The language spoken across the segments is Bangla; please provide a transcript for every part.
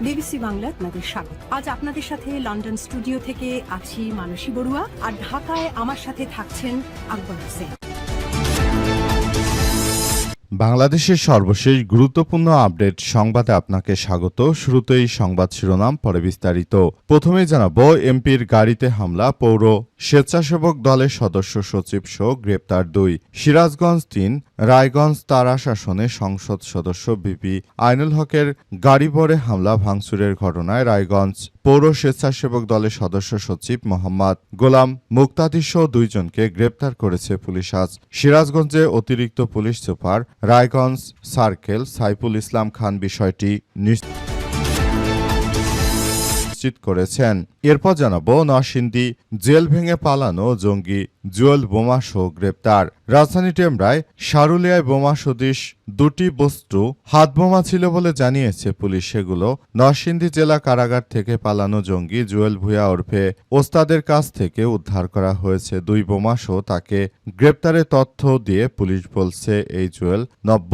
বিবিসি বাংলা আপনাদের স্বাগত। আজ আপনাদের সাথে লন্ডন স্টুডিও থেকে আছি মানসী বড়ুয়া, আর ঢাকায় আমার সাথে থাকছেন আকবর হোসেন। বাংলাদেশের সর্বশেষ গুরুত্বপূর্ণ আপডেট সংবাদে আপনাকে স্বাগত। শুরুতেই সংবাদ শিরোনাম, পরে বিস্তারিত। প্রথমেই জানাবো, এমপির গাড়িতে হামলা, পৌর স্বেচ্ছাসেবক দলের সদস্য সচিব সহ গ্রেপ্তার 2। সিরাজগঞ্জ 3, রায়গঞ্জ তারা শাসনে সংসদ সদস্য ভিপি আইনুল হকের গাড়িবহরে হামলা ভাঙচুরের ঘটনায় রায়গঞ্জ পৌর স্বেচ্ছাসেবক দলের সদস্য সচিব মোহাম্মদ গোলাম মুক্তাদির সহ 2 জনকে গ্রেপ্তার করেছে পুলিশ আজ। সিরাজগঞ্জে অতিরিক্ত police super Raiganj circle Saiful Islam Khan বিষয়টি নিশ্চিত করেছেন। এরপর জানাবো, নরসিংদী জেল ভেঙে পালানো জঙ্গি জুয়েল বোমা সহ গ্রেপ্তার। রাজধানী টেমরায় সারুলিয়ায় বোমা সদৃশ 2টি বস্তু হাতবোমা ছিল বলে জানিয়েছে পুলিশ। সেগুলো নরসিংদী জেলা কারাগার থেকে পালানো জঙ্গি জুয়েল ভুঁইয়া ওরফে ওস্তাদের কাছ থেকে উদ্ধার করা হয়েছে। 2 বোমা সহ তাকে গ্রেপ্তারের তথ্য দিয়ে পুলিশ বলছে, এই জুয়েল নব্য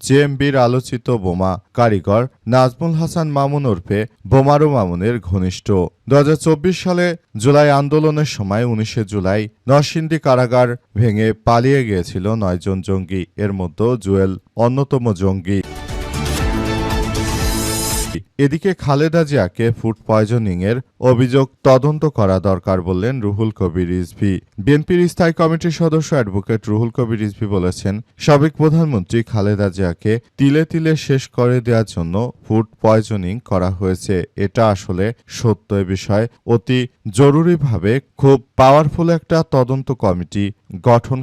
জেএমবির আলোচিত বোমা কারিগর নাজমুল হাসান মামুন ওরফে বোমারু মামুনের ঘনিষ্ঠ। 2024 সালে জুলাই আন্দোলনের সময় 19 জুলাই নরসিংদী কারাগার ভেঙে পালিয়ে গিয়েছিল 9 জন জঙ্গি। এর মধ্যে জুয়েল অন্যতম জঙ্গি। এদিকে খালেদা জিয়াকে ফুড পয়জনিং এর অভিযোগ তদন্ত করা দরকার বললেন রুহুল কবির রিজভী। বিএনপির স্থায়ী কমিটির সদস্য অ্যাডভোকেট রুহুল কবির রিজভী বলেছেন, সাবেক প্রধানমন্ত্রী খালেদা জিয়াকে তিলে তিলে শেষ করে দেওয়ার জন্য ফুড পয়জনিং করা হয়েছে। এটা আসলে সত্য। এ বিষয়ে অতি জরুরিভাবে খুব পাওয়ারফুল একটা তদন্ত কমিটি গঠন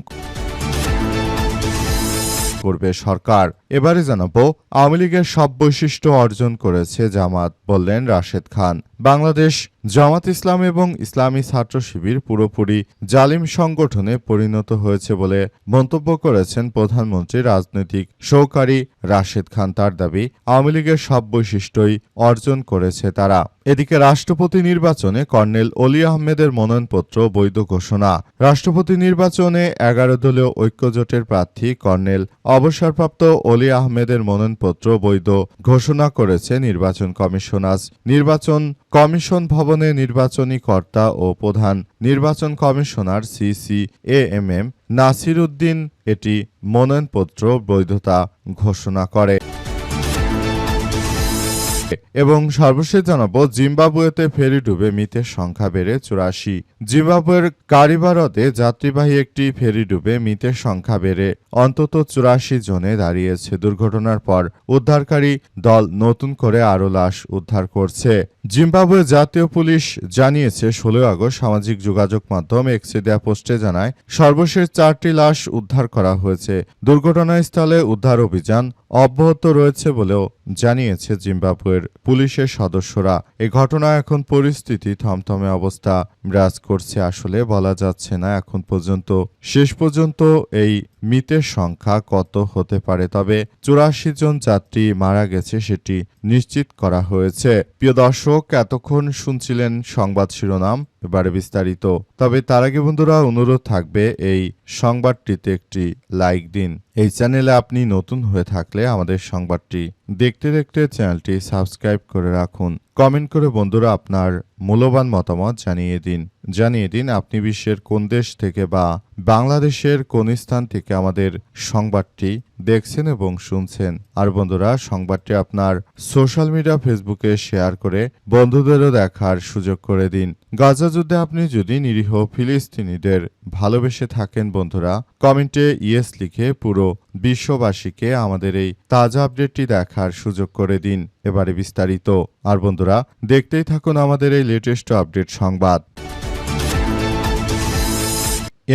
করবে সরকার। এবারে জানাবো, আওয়ামী লীগের সব বৈশিষ্ট্য অর্জন করেছে জামাত বললেন রাশেদ খান। বাংলাদেশ জামাত ইসলাম এবং ইসলামী ছাত্র শিবির পুরোপুরি জালিম সংগঠনে পরিণত হয়েছে বলে মন্তব্য করেছেন প্রধানমন্ত্রী রাজনৈতিক সহকারী রাশেদ খান। তার দাবি, আওয়ামী লীগের সব বৈশিষ্ট্যই অর্জন করেছে তারা। এদিকে রাষ্ট্রপতি নির্বাচনে কর্নেল অলি আহমেদের মনোনয়নপত্র বৈধ ঘোষণা। রাষ্ট্রপতি নির্বাচনে 11 দলীয় ঐক্যজোটের প্রার্থী কর্নেল অবসরপ্রাপ্ত অলি আহমেদের মনোনয়নপত্র বৈধ ঘোষণা করেছে নির্বাচন কমিশন। আজ নির্বাচন কমিশন ভবনে নির্বাচনী কর্তা ও প্রধান নির্বাচন কমিশনার CCAMM নাসির উদ্দিন এটি মনোনয়নপত্র বৈধতা ঘোষণা করে। এবং সর্বশেষ জানাবো, জিম্বাবুয়েতে ফেরি ডুবে মৃতের সংখ্যা বেড়ে 84। জিম্বাবুয়ের কারিবারতে যাত্রীবাহী একটি ফেরি ডুবে মৃতের সংখ্যা বেড়ে অন্তত 84 জনে দাঁড়িয়েছে। দুর্ঘটনার পর উদ্ধারকারী দল নতুন করে আরও লাশ উদ্ধার করছে। জিম্বাবুয়ে জাতীয় পুলিশ জানিয়েছে, 16 আগস্ট সামাজিক যোগাযোগ মাধ্যম এক্সে দেয়া পোস্টে জানায়, সর্বশেষ 4টি লাশ উদ্ধার করা হয়েছে। দুর্ঘটনাস্থলে উদ্ধার অভিযান অব্যাহত রয়েছে বলেও জানিয়েছে জিম্বাবুয়ের পুলিশের সদস্যরা। এই ঘটনায় এখন পরিস্থিতি থমথমে অবস্থা বিরাজ করছে। আসলে বলা যাচ্ছে না এখন পর্যন্ত শেষ পর্যন্ত এই মৃতের সংখ্যা কত হতে পারে, তবে 84 জন যাত্রী মারা গেছে সেটি নিশ্চিত করা হয়েছে। প্রিয় দর্শক, এতক্ষণ শুনছিলেন সংবাদ শিরোনাম, এবারে বিস্তারিত। তবে তার আগে বন্ধুরা, অনুরোধ থাকবে এই সংবাদটিতে একটি লাইক দিন। এই চ্যানেলে আপনি নতুন হয়ে থাকলে আমাদের সংবাদটি দেখতে দেখতে চ্যানেলটি সাবস্ক্রাইব করে রাখুন। কমেন্ট করে বন্ধুরা আপনার মূল্যবান মতামত জানিয়ে দিন আপনি বিশ্বের কোন দেশ থেকে বা বাংলাদেশের কোন স্থান থেকে আমাদের সংবাদটি দেখছেন এবং শুনছেন। আর বন্ধুরা, সংবাদটি আপনার সোশ্যাল মিডিয়া ফেসবুকে শেয়ার করে বন্ধুদেরও দেখার সুযোগ করে দিন। গাজা যুদ্ধে আপনি যদি নিরীহ ফিলিস্তিনিদের ভালোবেসে থাকেন বন্ধুরা, কমেন্টে ইয়েস লিখে পুরো বিশ্ববাসীকে আমাদের এই তাজা আপডেটটি দেখার সুযোগ করে দিন। এবারে বিস্তারিত। আর বন্ধুরা, দেখতেই থাকুন আমাদের এই লেটেস্ট আপডেট সংবাদ।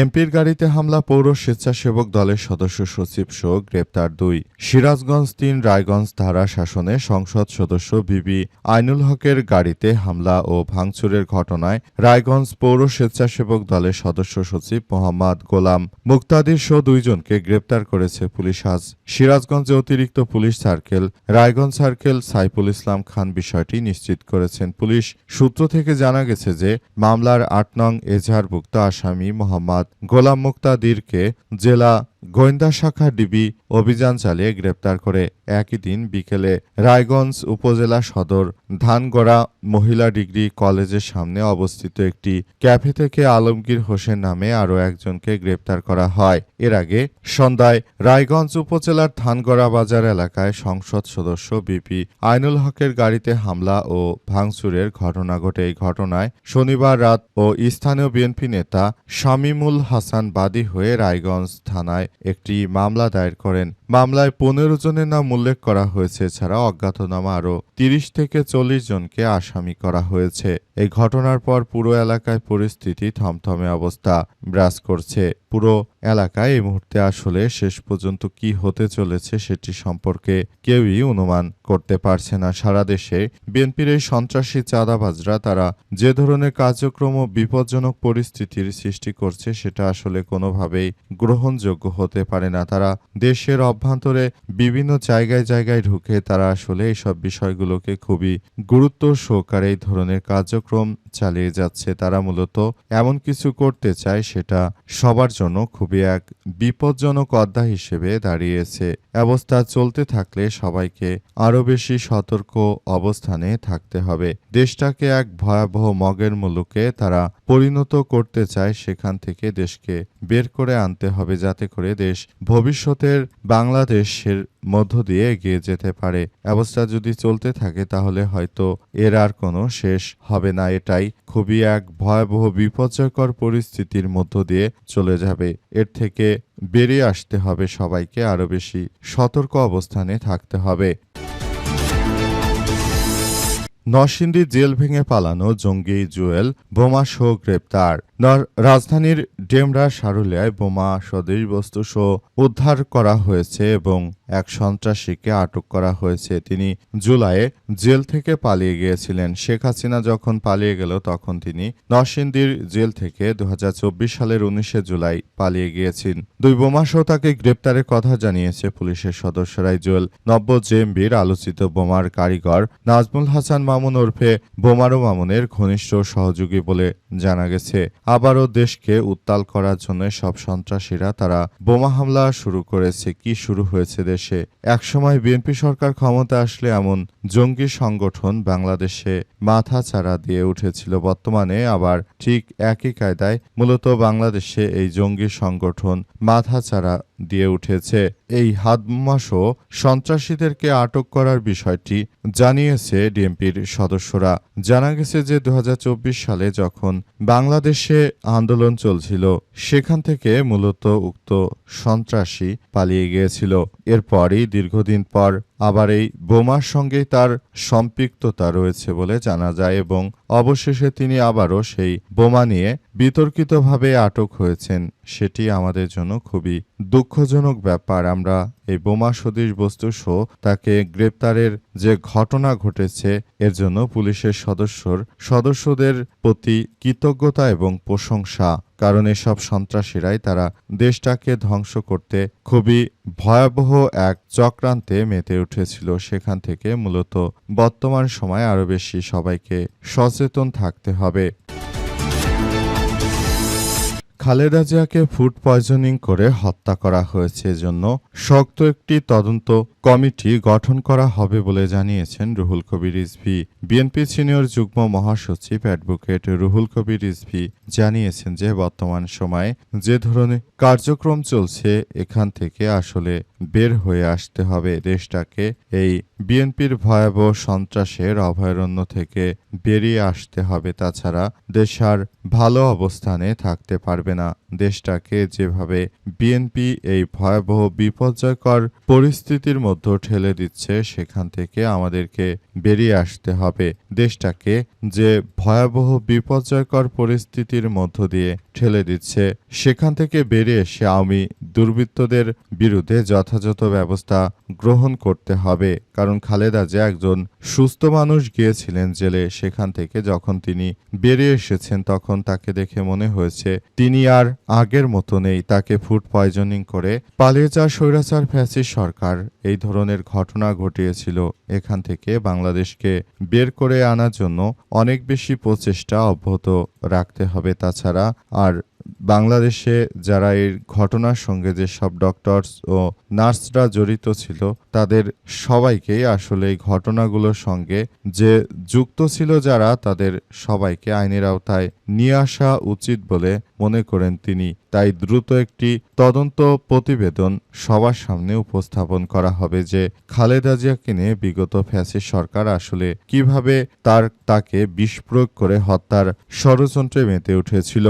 এমপির গাড়িতে হামলা, পৌর স্বেচ্ছাসেবক দলের সদস্য সচিব সহ গ্রেপ্তার 2। সিরাজগঞ্জ 3, রায়গঞ্জ ধারা শাসনে সংসদ সদস্য বিবি আইনুল হকের গাড়িতে হামলা ও ভাঙচুরের ঘটনায় রায়গঞ্জ পৌর স্বেচ্ছাসেবক দলের সদস্য সচিব মোহাম্মদ গোলাম মুক্তাদির সহ 2 জনকে গ্রেপ্তার করেছে পুলিশ আজ। সিরাজগঞ্জে অতিরিক্ত police circle Raiganj circle Saiful Islam Khan বিষয়টি নিশ্চিত করেছেন পুলিশ সূত্র থেকে জানা গেছে যে, মামলার 8 নং এজাহারভুক্ত আসামি মোহাম্মদ গোলাম মুক্তাদিরকে জেলা গোয়েন্দা শাখা ডিবি অভিযান চালিয়ে গ্রেপ্তার করে। একই দিন বিকেলে রায়গঞ্জ উপজেলা সদর ধানগড়া মহিলা ডিগ্রি কলেজের সামনে অবস্থিত একটি ক্যাফে থেকে আলমগীর হোসেন নামে আরও একজনকে গ্রেপ্তার করা হয়। এর আগে সন্ধ্যায় রায়গঞ্জ উপজেলার ধানগড়া বাজার এলাকায় সংসদ সদস্য বিপি আইনুল হকের গাড়িতে হামলা ও ভাঙচুরের ঘটনা ঘটে। এই ঘটনায় শনিবার রাত ও স্থানীয় বিএনপি নেতা শামীমুল হাসান বাদী হয়ে রায়গঞ্জ থানায় একটি মামলা দায়ের করেন। মামলায় 15 জনের নাম উল্লেখ করা হয়েছে। এছাড়া অজ্ঞাতনামা আরও 30 থেকে 40 জনকে আসামি করা হয়েছে। এই ঘটনার পর পুরো এলাকায় পরিস্থিতি থমথমে অবস্থা বিরাজ করছে। পুরো এলাকায় এই মুহূর্তে আসলে শেষ পর্যন্ত কি হতে চলেছে সেটি সম্পর্কে কেউই অনুমান করতে পারছে না। সারা দেশে বিএনপির এই সন্ত্রাসী চাঁদাবাজরা তারা যে ধরনের কার্যক্রম ও বিপজ্জনক পরিস্থিতির সৃষ্টি করছে সেটা আসলে কোনোভাবেই গ্রহণযোগ্য হতে পারে না। তারা দেশের অভ্যন্তরে বিভিন্ন জায়গায় জায়গায় ঢুকে তারা আসলে এইসব বিষয়গুলোকে খুবই গুরুত্ব সহকারে এই ধরনের কার্যক্রম চালিয়ে যাচ্ছে। তারা মূলত এমন কিছু করতে চায় সেটা সবার জন্য খুবই এক বিপজ্জনক অধ্যায় হিসেবে দাঁড়িয়েছে। অবস্থা চলতে থাকলে সবাইকে আরও বেশি সতর্ক অবস্থানে থাকতে হবে। দেশটাকে এক ভয়াবহ মগের মুলুকে তারা পরিণত করতে চায়, সেখান থেকে দেশকে বের করে আনতে হবে যাতে করে দেশ ভবিষ্যতের বাংলাদেশের মধ্য দিয়ে এগিয়ে যেতে পারে। অবস্থা যদি চলতে থাকে তাহলে হয়তো এর আর কোনো শেষ হবে না। এটাই খুবই এক ভয়াবহ বিপর্যয়কর পরিস্থিতির মধ্য দিয়ে চলে যাবে। এর থেকে বেরিয়ে আসতে হবে সবাইকে, আরও বেশি সতর্ক অবস্থানে থাকতে হবে। নরসিংদী জেল ভেঙে পালানো জঙ্গি জুয়েল বোমাসহ গ্রেপ্তার। রাজধানীর ডেমরা সারুলিয়ায় বোমা সদৃশ বস্তুসহ উদ্ধার করা হয়েছে এবং এক সন্ত্রাসীকে আটক করা হয়েছে। তিনি জুলাইয়ে জেল থেকে পালিয়ে গিয়েছিলেন। শেখ হাসিনা যখন পালিয়ে গেল তখন তিনি নরসিংদীর জেল থেকে 2024 সালের 19 জুলাই পালিয়ে গিয়েছেন। 2 বোমাসহ তাকে গ্রেপ্তারের কথা জানিয়েছে পুলিশের সদস্যরাই। জুয়েল নব্য জেএমবির আলোচিত বোমার কারিগর নাজমুল হাসান মামুন ওরফে বোমারু মামুনের ঘনিষ্ঠ সহযোগী বলে জানা গেছে। আবারও দেশকে উত্তাল করার জন্য সব সন্ত্রাসীরা তারা বোমা হামলা শুরু করেছে। কি শুরু হয়েছে দেশে? একসময় বিএনপি সরকার ক্ষমতা আসলে এমন জঙ্গি সংগঠন বাংলাদেশে মাথাচাড়া দিয়ে উঠেছিল। বর্তমানে আবার ঠিক একই কায়দায় মূলত বাংলাদেশে এই জঙ্গি সংগঠন মাথাচাড়া দিয়ে উঠেছে। এই হাতবোমাসহ সন্ত্রাসীদেরকে আটক করার বিষয়টি জানিয়েছে ডিএমপির সদস্যরা। জানা গেছে যে 2024 সালে যখন বাংলাদেশে আন্দোলন চলছিল সেখান থেকে মূলত উক্ত সন্ত্রাসী পালিয়ে গিয়েছিল। এরপরই দীর্ঘদিন পর আবার এই বোমার সঙ্গেই তার সম্পৃক্ততা রয়েছে বলে জানা যায় এবং অবশেষে তিনি আবারও সেই বোমা নিয়ে বিতর্কিতভাবে আটক হয়েছেন। সেটি আমাদের জন্য খুবই দুঃখজনক ব্যাপার। আমরা এই বোমা সদৃশ বস্তু সহ তাকে গ্রেপ্তারের যে ঘটনা ঘটেছে এর জন্য পুলিশের সদস্যদের প্রতি কৃতজ্ঞতা এবং প্রশংসা। কারণ এসব সন্ত্রাসীরাই তারা দেশটাকে ধ্বংস করতে খুবই ভয়াবহ এক চক্রান্তে মেতে উঠেছিল। সেখান থেকে মূলত বর্তমান সময়ে আরও বেশি সবাইকে সচেতন থাকতে হবে। খালেদা জিয়াকে ফুড পয়জনিং করে হত্যা করা হয়েছে, এজন্য শক্ত একটি তদন্ত কমিটি গঠন করা হবে বলে জানিয়েছেন রুহুল কবির রিজভী। বিএনপি সিনিয়র যুগ্ম মহাসচিব অ্যাডভোকেট রুহুল কবির রিজভী জানিয়েছেন যে বর্তমান সময়ে যে ধরনের কার্যক্রম চলছে এখান থেকে আসলে বের হয়ে আসতে হবে। দেশটাকে এই বিএনপির ভয়াবহ সন্ত্রাসের অভয়ারণ্য থেকে বেরিয়ে আসতে হবে। তাছাড়া দেশ আর ভালো অবস্থানে থাকতে পারবে না। দেশটাকে যেভাবে বিএনপি এই ভয়াবহ বিপর্যয়কর পরিস্থিতির মধ্যে ঠেলে দিচ্ছে সেখান থেকে আমাদেরকে বেরিয়ে আসতে হবে। দেশটাকে যে ভয়াবহ বিপর্যয়কর পরিস্থিতির মধ্য দিয়ে ঠেলে দিচ্ছে সেখান থেকে বেরিয়ে এসে আওয়ামী দুর্বৃত্তদের বিরুদ্ধে যথাযথ ব্যবস্থা গ্রহণ করতে হবে। কারণ খালেদা জিয়া একজন সুস্থ মানুষ গিয়েছিলেন জেলে, সেখান থেকে যখন তিনি বেরিয়ে এসেছেন তখন তাকে দেখে মনে হয়েছে তিনি আর আগের মতো নেই। তাকে ফুড পয়জনিং করে পালিয়ে যাওয়া স্বৈরাচার ফ্যাসিস্ট সরকার এই ধরনের ঘটনা ঘটিয়েছিল। এখান থেকে বাংলাদেশকে বের করে আনার জন্য অনেক বেশি প্রচেষ্টা অব্যাহত রাখতে হবে। তাছাড়া আর বাংলাদেশে যারা এই ঘটনার সঙ্গে যেসব ডক্টরস ও নার্সরা জড়িত ছিল তাদের সবাইকেই আসলে এই ঘটনাগুলোর সঙ্গে যে যুক্ত ছিল যারা তাদের সবাইকে আইনের আওতায় নিয়ে আসা উচিত বলে মনে করেন তিনি। তাই দ্রুত একটি তদন্ত প্রতিবেদন সবার সামনে উপস্থাপন করা হবে যে খালেদা জিয়াকে নিয়ে বিগত ফ্যাসিস্ট সরকার আসলে কিভাবে তাকে বিষ প্রয়োগ করে হত্যার ষড়যন্ত্রে মেতে উঠেছিল।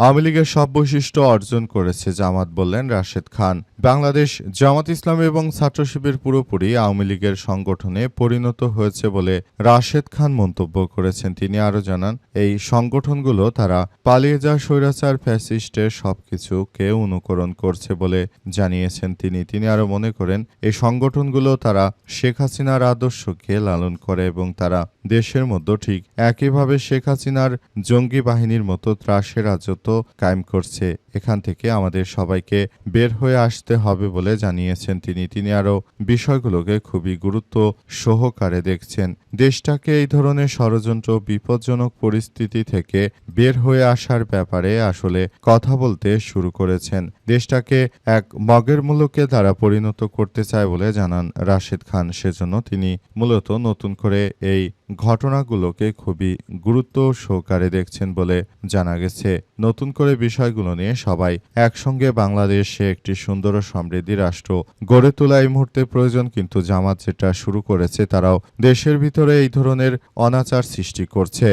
আওয়ামী লীগের সব বৈশিষ্ট্য অর্জন করেছে জামাত, বললেন রাশেদ খান। বাংলাদেশ জামাত ইসলামী এবং ছাত্র শিবির পুরোপুরি আওয়ামী লীগের সংগঠনে পরিণত হয়েছে বলে রাশেদ খান মন্তব্য করেছেন। তিনি আরও জানান, এই সংগঠনগুলো তারা পালিয়ে যাওয়া স্বৈরাচার ফ্যাসিস্টের সবকিছুকে অনুকরণ করছে বলে জানিয়েছেন তিনি আরও মনে করেন এই সংগঠনগুলো তারা শেখ হাসিনার আদর্শকে লালন করে এবং তারা দেশের মধ্যে ঠিক একইভাবে শেখ হাসিনার জঙ্গি বাহিনীর মতো ত্রাসের রাজত্ব কায়েম করছে। এখান থেকে আমাদের সবাইকে বের হয়ে আসতে হবে বলে জানিয়েছেন তিনি আরও বিষয়গুলোকে খুবই গুরুত্ব সহকারে দেখছেন। দেশটাকে এই ধরনের ষড়যন্ত্র বিপজ্জনক পরিস্থিতি থেকে বের হয়ে আসার ব্যাপারে আসলে কথা বলতে শুরু করেছেন। দেশটাকে এক মগের মুলুকে তারা পরিণত করতে চায় বলে জানান রাশেদ খান। সেজন্য তিনি মূলত নতুন করে এই ঘটনাগুলোকে খুবই গুরুত্ব সহকারে দেখছেন বলে জানা গেছে। নতুন করে বিষয়গুলো নিয়ে সবাই একসঙ্গে বাংলাদেশে একটি সুন্দর ও সমৃদ্ধি রাষ্ট্র গড়ে তোলা এই মুহূর্তে প্রয়োজন, কিন্তু জামাত যেটা শুরু করেছে তারাও দেশের ভিতরে এই ধরনের অনাচার সৃষ্টি করছে।